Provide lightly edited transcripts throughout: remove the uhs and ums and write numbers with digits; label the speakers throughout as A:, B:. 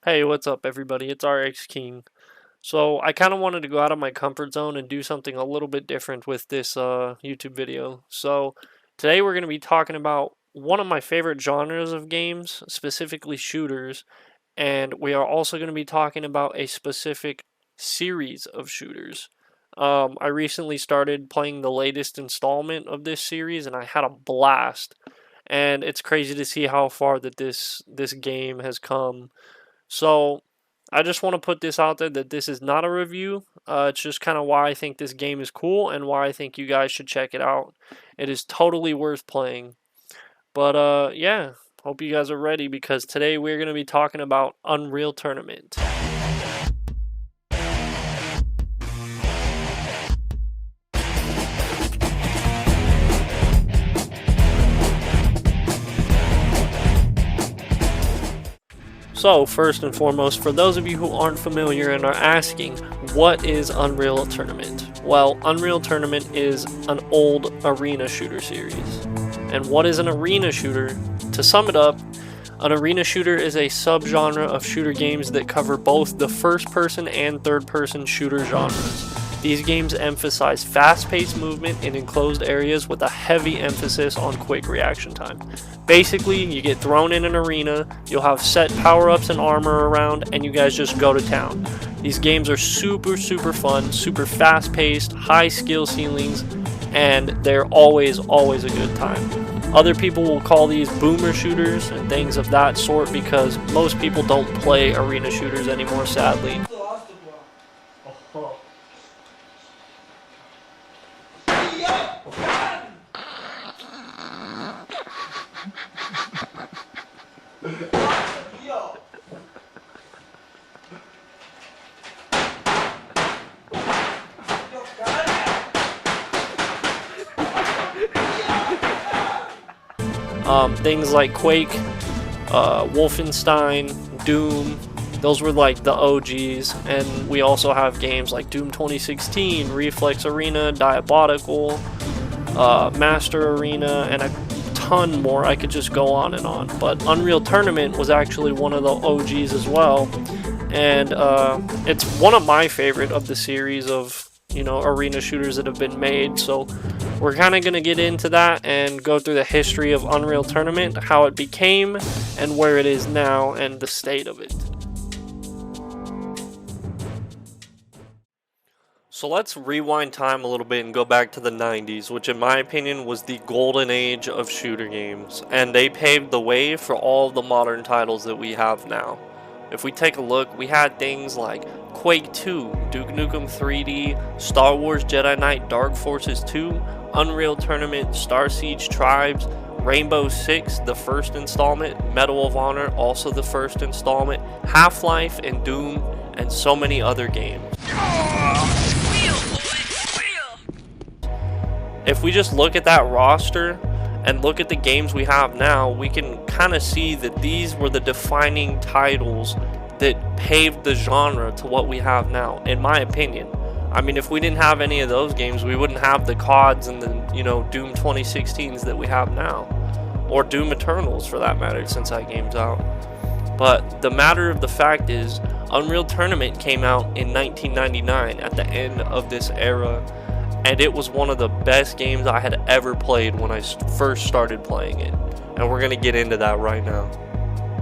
A: Hey, what's up, everybody? It's RX King. So, I kind of wanted to go out of my comfort zone and do something a little bit different with this YouTube video. So, today we're going to be talking about one of my favorite genres of games, specifically shooters, and we are also going to be talking about a specific series of shooters. I recently started playing the latest installment of this series, and I had a blast. And it's crazy to see how far that this game has come. So I just want to put this out there that this is not a review. It's just kind of why I think this game is cool and why I think you guys should check it out. It is totally worth playing. But yeah, hope you guys are ready because today we're going to be talking about Unreal Tournament. So, first and foremost, for those of you who aren't familiar and are asking, what is Unreal Tournament? Well, Unreal Tournament is an old arena shooter series. And what is an arena shooter? To sum it up, an arena shooter is a subgenre of shooter games that cover both the first-person and third-person shooter genres. These games emphasize fast-paced movement in enclosed areas with a heavy emphasis on quick reaction time. Basically, you get thrown in an arena, you'll have set power-ups and armor around, and you guys just go to town. These games are super fun, super fast-paced, high skill ceilings, and they're always a good time. Other people will call these boomer shooters and things of that sort because most people don't play arena shooters anymore, sadly. Things like Quake, Wolfenstein, Doom, those were like the OGs, and we also have games like Doom 2016, Reflex Arena, Diabolical, Master Arena, and a ton more. I could just go on and on, but Unreal Tournament was actually one of the OGs as well, and it's one of my favorite of the series of arena shooters that have been made. So we're kind of going to get into that and go through the history of Unreal Tournament, how it became and where it is now and the state of it. So let's rewind time a little bit and go back to the 90s, which in my opinion was the golden age of shooter games, and they paved the way for all of the modern titles that we have now. If we take a look, we had things like Quake 2, Duke Nukem 3D, Star Wars Jedi Knight Dark Forces 2, Unreal Tournament, Star Siege Tribes, Rainbow Six, the first installment, Medal of Honor, also the first installment, Half-Life and Doom, and so many other games. If we just look at that roster and look at the games we have now, we can kind of see that these were the defining titles that paved the genre to what we have now, in my opinion. I mean, if we didn't have any of those games, we wouldn't have the CODs and the, Doom 2016s that we have now. Or Doom Eternals, for that matter, since that game's out. But the matter of the fact is, Unreal Tournament came out in 1999 at the end of this era, and it was one of the best games I had ever played when I first started playing it. And we're going to get into that right now.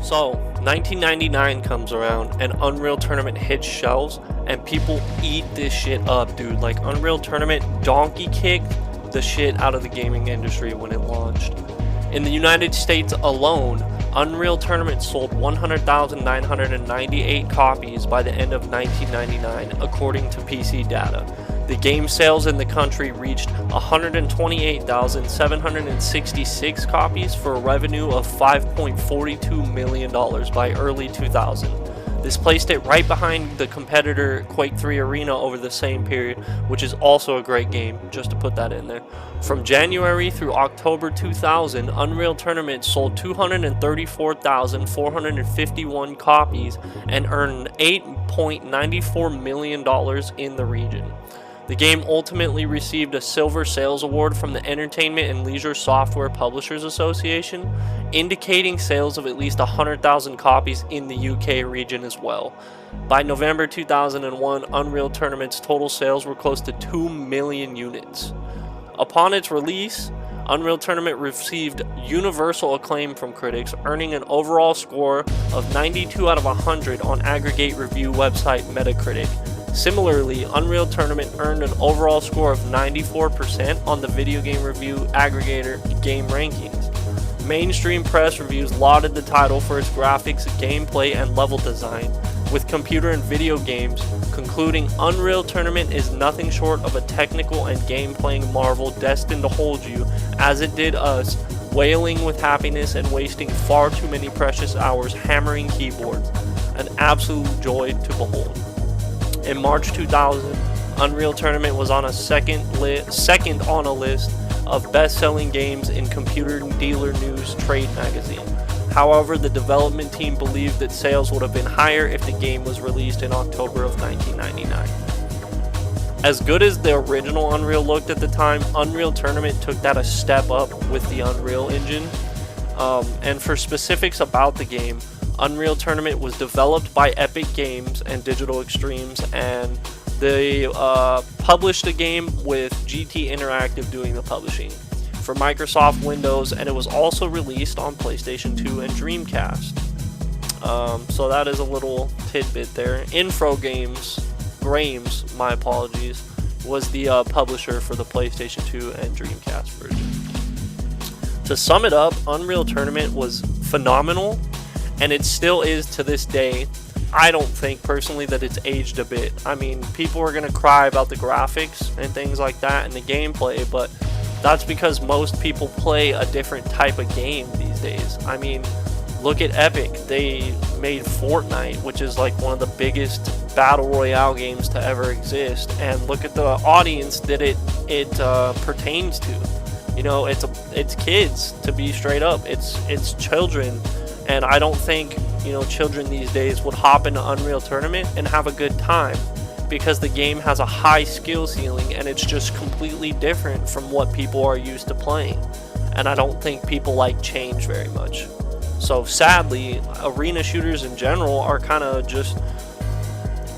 A: So, 1999 comes around and Unreal Tournament hits shelves and people eat this shit up, dude. Like, Unreal Tournament donkey kicked the shit out of the gaming industry when it launched. In the United States alone, Unreal Tournament sold 100,998 copies by the end of 1999, according to PC data. The game sales in the country reached 128,766 copies for a revenue of $5.42 million by early 2000. This placed it right behind the competitor Quake 3 Arena over the same period, which is also a great game, just to put that in there. From January through October 2000, Unreal Tournament sold 234,451 copies and earned $8.94 million in the region. The game ultimately received a Silver Sales Award from the Entertainment and Leisure Software Publishers Association, indicating sales of at least 100,000 copies in the UK region as well. By November 2001, Unreal Tournament's total sales were close to 2 million units. Upon its release, Unreal Tournament received universal acclaim from critics, earning an overall score of 92 out of 100 on aggregate review website Metacritic. Similarly, Unreal Tournament earned an overall score of 94% on the video game review aggregator Game Rankings. Mainstream press reviews lauded the title for its graphics, gameplay, and level design, with computer and video games concluding Unreal Tournament is nothing short of a technical and game-playing marvel destined to hold you, as it did us, wailing with happiness and wasting far too many precious hours hammering keyboards. An absolute joy to behold. In March 2000, Unreal Tournament was on a second on a list of best-selling games in Computer Dealer News trade magazine. However, the development team believed that sales would have been higher if the game was released in October of 1999. As good as the original Unreal looked at the time, Unreal Tournament took that a step up with the Unreal Engine. And for specifics about the game, Unreal Tournament was developed by Epic Games and Digital Extremes, and they published the game with GT Interactive doing the publishing for Microsoft Windows, and it was also released on PlayStation 2 and Dreamcast. So that is a little tidbit there. Grames, my apologies, was the publisher for the PlayStation 2 and Dreamcast version. To sum it up, Unreal Tournament was phenomenal, and it still is to this day. I don't think personally that it's aged a bit. I mean, people are going to cry about the graphics and things like that and the gameplay, but that's because most people play a different type of game these days. I mean, look at Epic. They made Fortnite, which is like one of the biggest battle royale games to ever exist, and look at the audience that it pertains to. You know, it's kids, to be straight up. It's children, and I don't think, you know, children these days would hop into Unreal Tournament and have a good time, because the game has a high skill ceiling and it's just completely different from what people are used to playing. And I don't think people like change very much. So sadly, arena shooters in general are kind of just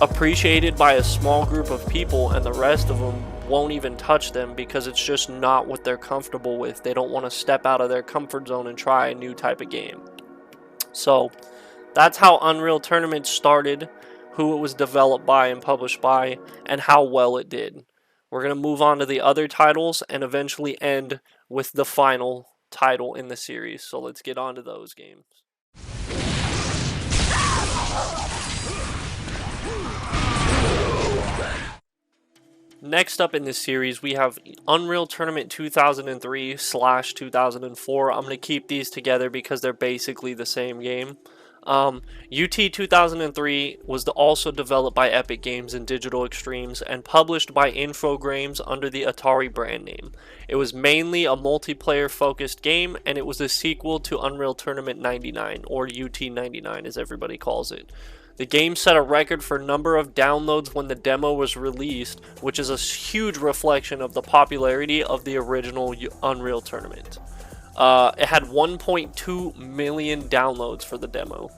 A: appreciated by a small group of people, and the rest of them won't even touch them because it's just not what they're comfortable with. They don't want to step out of their comfort zone and try a new type of game. So that's how Unreal Tournament started, who it was developed by and published by, and how well it did. We're going to move on to the other titles and eventually end with the final title in the series. So let's get on to those games. Next up in this series, we have Unreal Tournament 2003/2004. I'm going to keep these together because they're basically the same game. UT 2003 was also developed by Epic Games and Digital Extremes and published by Infogrames under the Atari brand name. It was mainly a multiplayer focused game, and it was a sequel to Unreal Tournament 99, or UT 99 as everybody calls it. The game set a record for number of downloads when the demo was released, which is a huge reflection of the popularity of the original Unreal Tournament. It had 1.2 million downloads for the demo.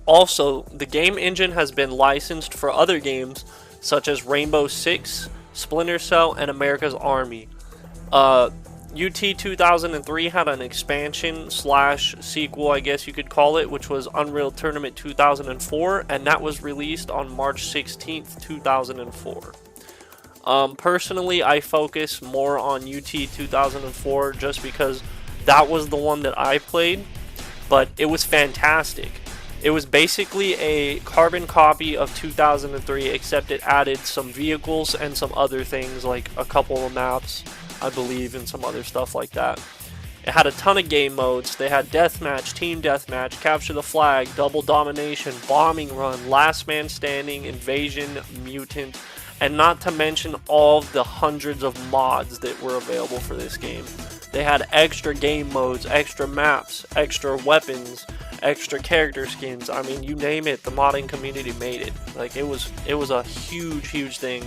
A: Also, the game engine has been licensed for other games such as Rainbow Six, Splinter Cell, and America's Army. UT 2003 had an expansion / sequel, I guess you could call it, which was Unreal Tournament 2004, and that was released on March 16th, 2004. Personally, I focus more on UT 2004 just because that was the one that I played, but it was fantastic. It was basically a carbon copy of 2003, except it added some vehicles and some other things, like a couple of maps, I believe, and some other stuff like that. It had a ton of game modes. They had Deathmatch, Team Deathmatch, Capture the Flag, Double Domination, Bombing Run, Last Man Standing, Invasion, Mutant, and not to mention all of the hundreds of mods that were available for this game. They had extra game modes, extra maps, extra weapons, extra character skins. I mean, you name it, the modding community made it. Like, it was a huge thing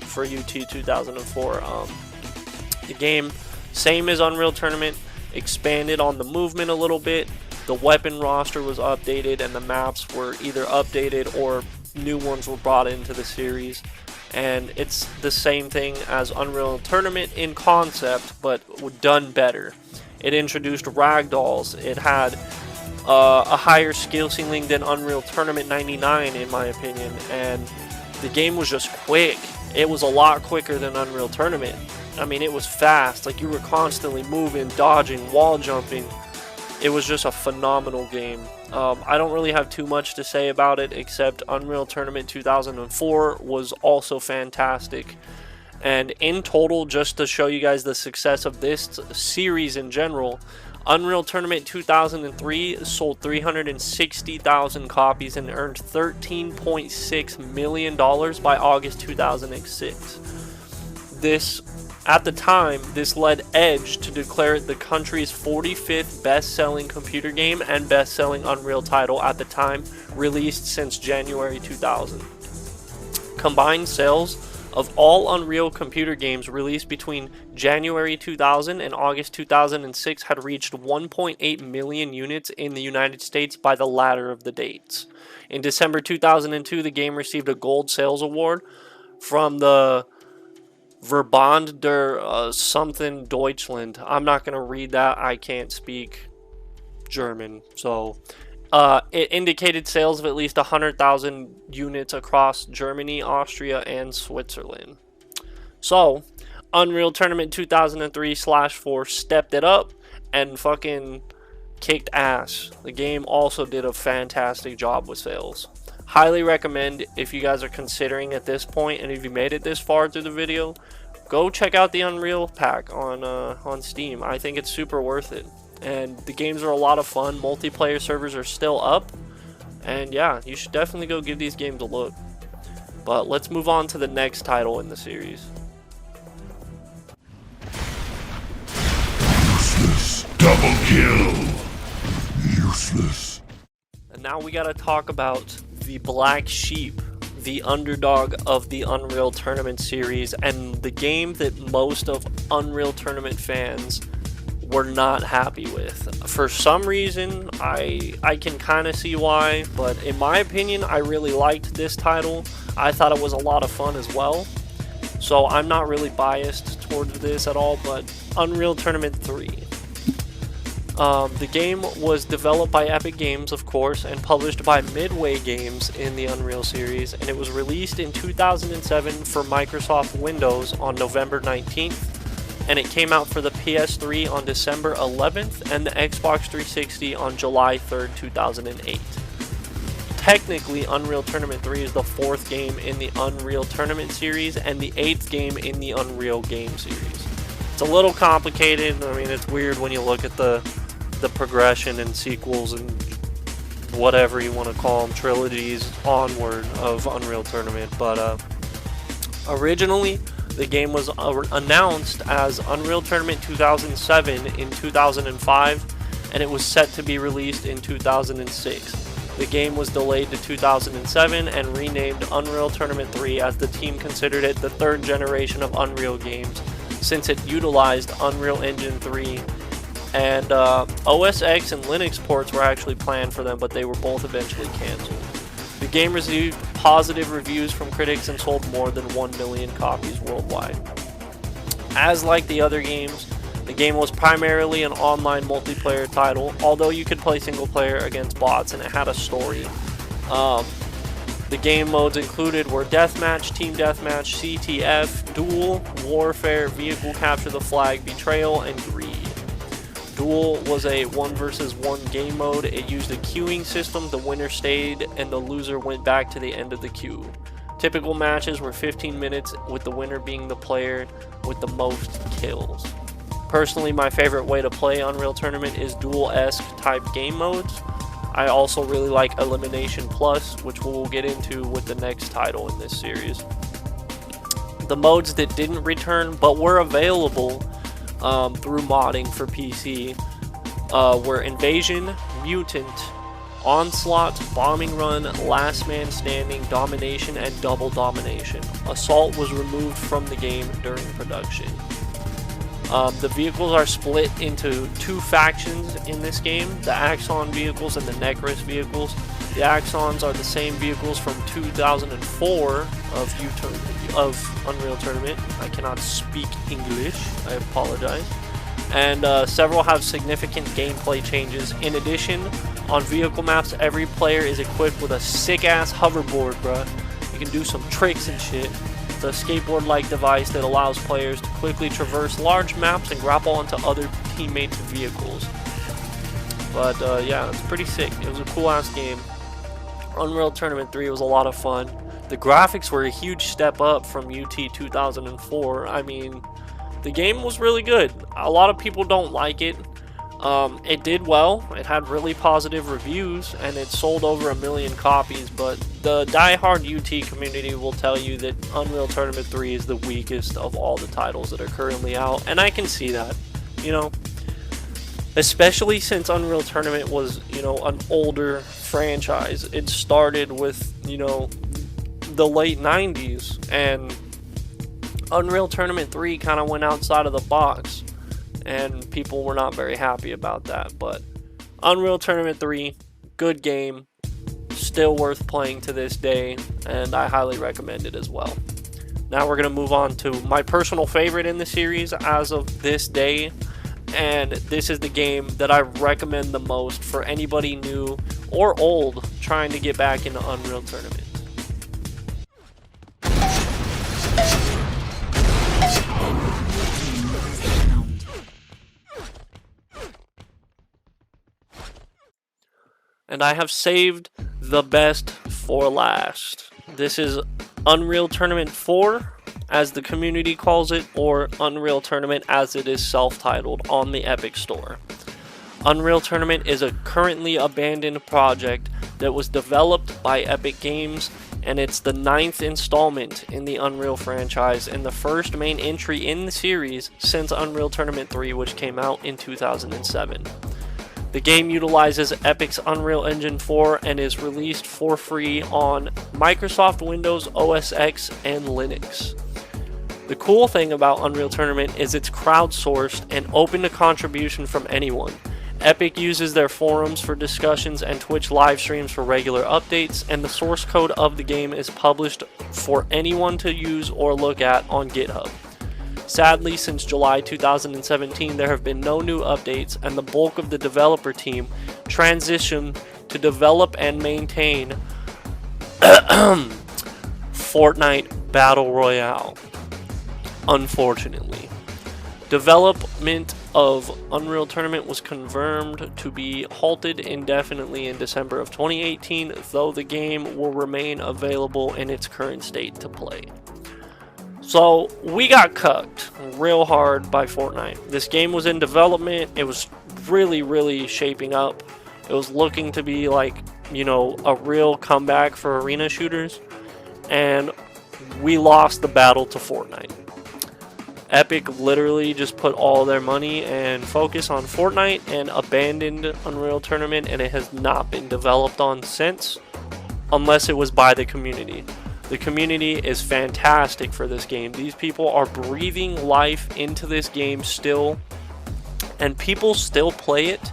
A: for UT 2004. The game, same as Unreal Tournament, expanded on the movement a little bit. The weapon roster was updated, and the maps were either updated or new ones were brought into the series. And it's the same thing as Unreal Tournament in concept, but done better. It introduced ragdolls. It had a higher skill ceiling than Unreal Tournament 99, in my opinion, and the game was just quick. It was a lot quicker than Unreal Tournament. I mean, it was fast. Like, you were constantly moving, dodging, wall jumping. It was just a phenomenal game. I don't really have too much to say about it, except Unreal Tournament 2004 was also fantastic. And in total, just to show you guys the success of this series in general, Unreal Tournament 2003 sold 360,000 copies and earned $13.6 million by August 2006. At the time, this led Edge to declare it the country's 45th best-selling computer game and best-selling Unreal title at the time, released since January 2000. Combined sales of all Unreal computer games released between January 2000 and August 2006 had reached 1.8 million units in the United States by the latter of the dates. In December 2002, the game received a Gold Sales Award from the Verband der something Deutschland. I'm not going to read that. I can't speak German. So it indicated sales of at least 100,000 units across Germany, Austria, and Switzerland. So Unreal Tournament 2003/4 stepped it up and fucking kicked ass. The game also did a fantastic job with sales. Highly recommend, if you guys are considering at this point, and if you made it this far through the video, go check out the Unreal pack on Steam. I think it's super worth it, and the games are a lot of fun. Multiplayer servers are still up, and yeah, you should definitely go give these games a look. But let's move on to the next title in the series.
B: Useless. Double kill. Useless.
A: And now we gotta talk about the black sheep, the underdog of the Unreal Tournament series, and the game that most of Unreal Tournament fans were not happy with. For some reason, I can kind of see why, but in my opinion, I really liked this title. I thought it was a lot of fun as well. So I'm not really biased towards this at all, but Unreal Tournament 3. The game was developed by Epic Games, of course, and published by Midway Games in the Unreal series, and it was released in 2007 for Microsoft Windows on November 19th, and it came out for the PS3 on December 11th and the Xbox 360 on July 3rd, 2008. Technically, Unreal Tournament 3 is the 4th game in the Unreal Tournament series and the 8th game in the Unreal game series. It's a little complicated. I mean, it's weird when you look at the progression and sequels and whatever you want to call them, trilogies onward of Unreal Tournament. But originally, the game was announced as Unreal Tournament 2007 in 2005, and it was set to be released in 2006. The game was delayed to 2007 and renamed Unreal Tournament 3 as the team considered it the 3rd generation of Unreal games, since it utilized Unreal Engine 3, and OS X and Linux ports were actually planned for them, but they were both eventually canceled. The game received positive reviews from critics and sold more than 1 million copies worldwide. As like the other games, the game was primarily an online multiplayer title, although you could play single player against bots, and it had a story. The game modes included were Deathmatch, Team Deathmatch, CTF, Duel, Warfare, Vehicle Capture the Flag, Betrayal, and Greed. Duel was a 1 versus 1 game mode. It used a queuing system. The winner stayed and the loser went back to the end of the queue. Typical matches were 15 minutes, with the winner being the player with the most kills. Personally, my favorite way to play Unreal Tournament is duel-esque type game modes. I also really like Elimination Plus, which we'll get into with the next title in this series. The modes that didn't return but were available through modding for PC were Invasion, Mutant, Onslaught, Bombing Run, Last Man Standing, Domination, and Double Domination. Assault was removed from the game during production. The vehicles are split into two factions in this game, the Axon vehicles and the Necrus vehicles. The Axons are the same vehicles from 2004 of Unreal Tournament. I cannot speak English, I apologize. And several have significant gameplay changes. In addition, on vehicle maps, every player is equipped with a sick-ass hoverboard, bruh. You can do some tricks and shit. It's a skateboard-like device that allows players to quickly traverse large maps and grapple onto other teammates' vehicles. But yeah, it's pretty sick. It was a cool-ass game. Unreal Tournament 3 was a lot of fun. The graphics were a huge step up from UT 2004. I mean, the game was really good. A lot of people don't like it. It did well. It had really positive reviews, and it sold over 1 million copies, but the die-hard UT community will tell you that Unreal Tournament 3 is the weakest of all the titles that are currently out, and I can see that, you know, especially since Unreal Tournament was, you know, an older franchise. It started with, you know, the late 90s, and Unreal Tournament 3 kind of went outside of the box, and people were not very happy about that. But Unreal Tournament 3, good game, still worth playing to this day, and I highly recommend it as well. Now we're going to move on to my personal favorite in the series as of this day, and this is the game that I recommend the most for anybody new or old trying to get back into Unreal Tournament. And I have saved the best for last. This is Unreal Tournament 4, as the community calls it, or Unreal Tournament as it is self-titled on the Epic Store. Unreal Tournament is a currently abandoned project that was developed by Epic Games, and it's the 9th installment in the Unreal franchise and the first main entry in the series since Unreal Tournament 3, which came out in 2007. The game utilizes Epic's Unreal Engine 4 and is released for free on Microsoft Windows OS X and Linux. The cool thing about Unreal Tournament is it's crowdsourced and open to contribution from anyone. Epic uses their forums for discussions and Twitch live streams for regular updates, and the source code of the game is published for anyone to use or look at on GitHub. Sadly, since July 2017, there have been no new updates, and the bulk of the developer team transitioned to develop and maintain Fortnite Battle Royale. Unfortunately, development of Unreal Tournament was confirmed to be halted indefinitely in December of 2018, though the game will remain available in its current state to play. So, we got cucked real hard by Fortnite. This game was in development. It was really shaping up. It was looking to be like, you know, a real comeback for arena shooters. And we lost the battle to Fortnite. Epic literally just put all their money and focus on Fortnite and abandoned Unreal Tournament, and it has not been developed on since, unless it was by the community. The community is fantastic for this game. These people are breathing life into this game still, and people still play it.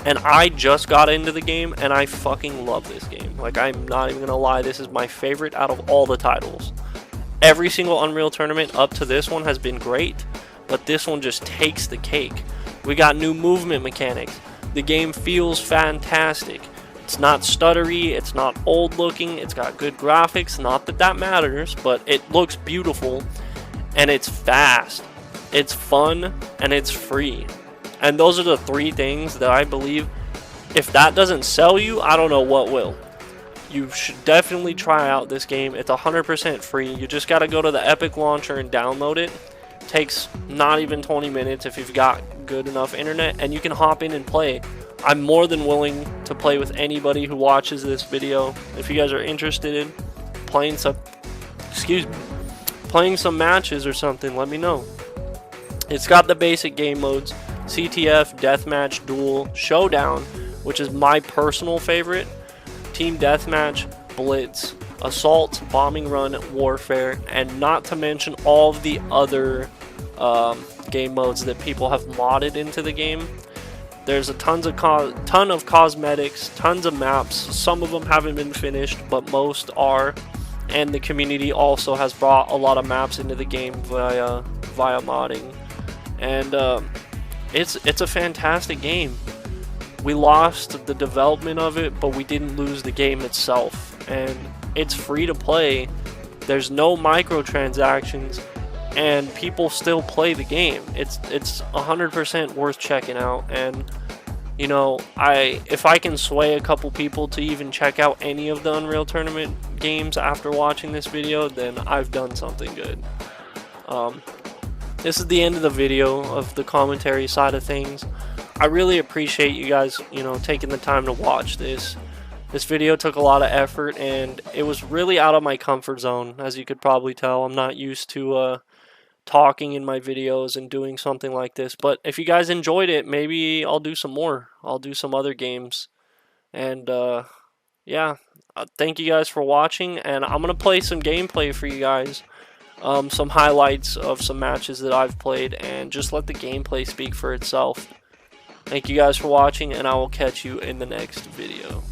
A: And I just got into the game, and I fucking love this game. Like, I'm not even gonna lie, this is my favorite out of all the titles. Every single Unreal Tournament up to this one has been great, but this one just takes the cake. We got new movement mechanics. The game feels fantastic. It's not stuttery, it's not old looking, it's got good graphics, not that that matters, but it looks beautiful, and it's fast, it's fun, and it's free. And those are the three things that I believe, if that doesn't sell you, I don't know what will. You should definitely try out this game. It's 100% free. You just got to go to the Epic launcher and download it. Takes not even 20 minutes if you've got good enough internet, and you can hop in and play. I'm more than willing to play with anybody who watches this video. If you guys are interested in playing some matches or something, let me know. It's got the basic game modes: CTF, Deathmatch, Duel, Showdown, which is my personal favorite, Team Deathmatch, Blitz, Assault, Bombing Run, Warfare, and not to mention all of the other game modes that people have modded into the game. There's a ton of cosmetics, tons of maps. Some of them haven't been finished, but most are. And the community also has brought a lot of maps into the game via modding. And it's a fantastic game. We lost the development of it, but we didn't lose the game itself. And it's free to play. There's no microtransactions, and people still play the game. It's 100% worth checking out. And you know, if I can sway a couple people to even check out any of the Unreal Tournament games after watching this video, then I've done something good. This is the end of the video of the commentary side of things. I really appreciate you guys, you know, taking the time to watch this. This video took a lot of effort, and it was really out of my comfort zone, as you could probably tell. I'm not used to talking in my videos and doing something like this, but if you guys enjoyed it, maybe I'll do some more. I'll do some other games. And yeah, thank you guys for watching, and I'm gonna play some gameplay for you guys, some highlights of some matches that I've played, and just let the gameplay speak for itself. Thank you guys for watching, and I will catch you in the next video.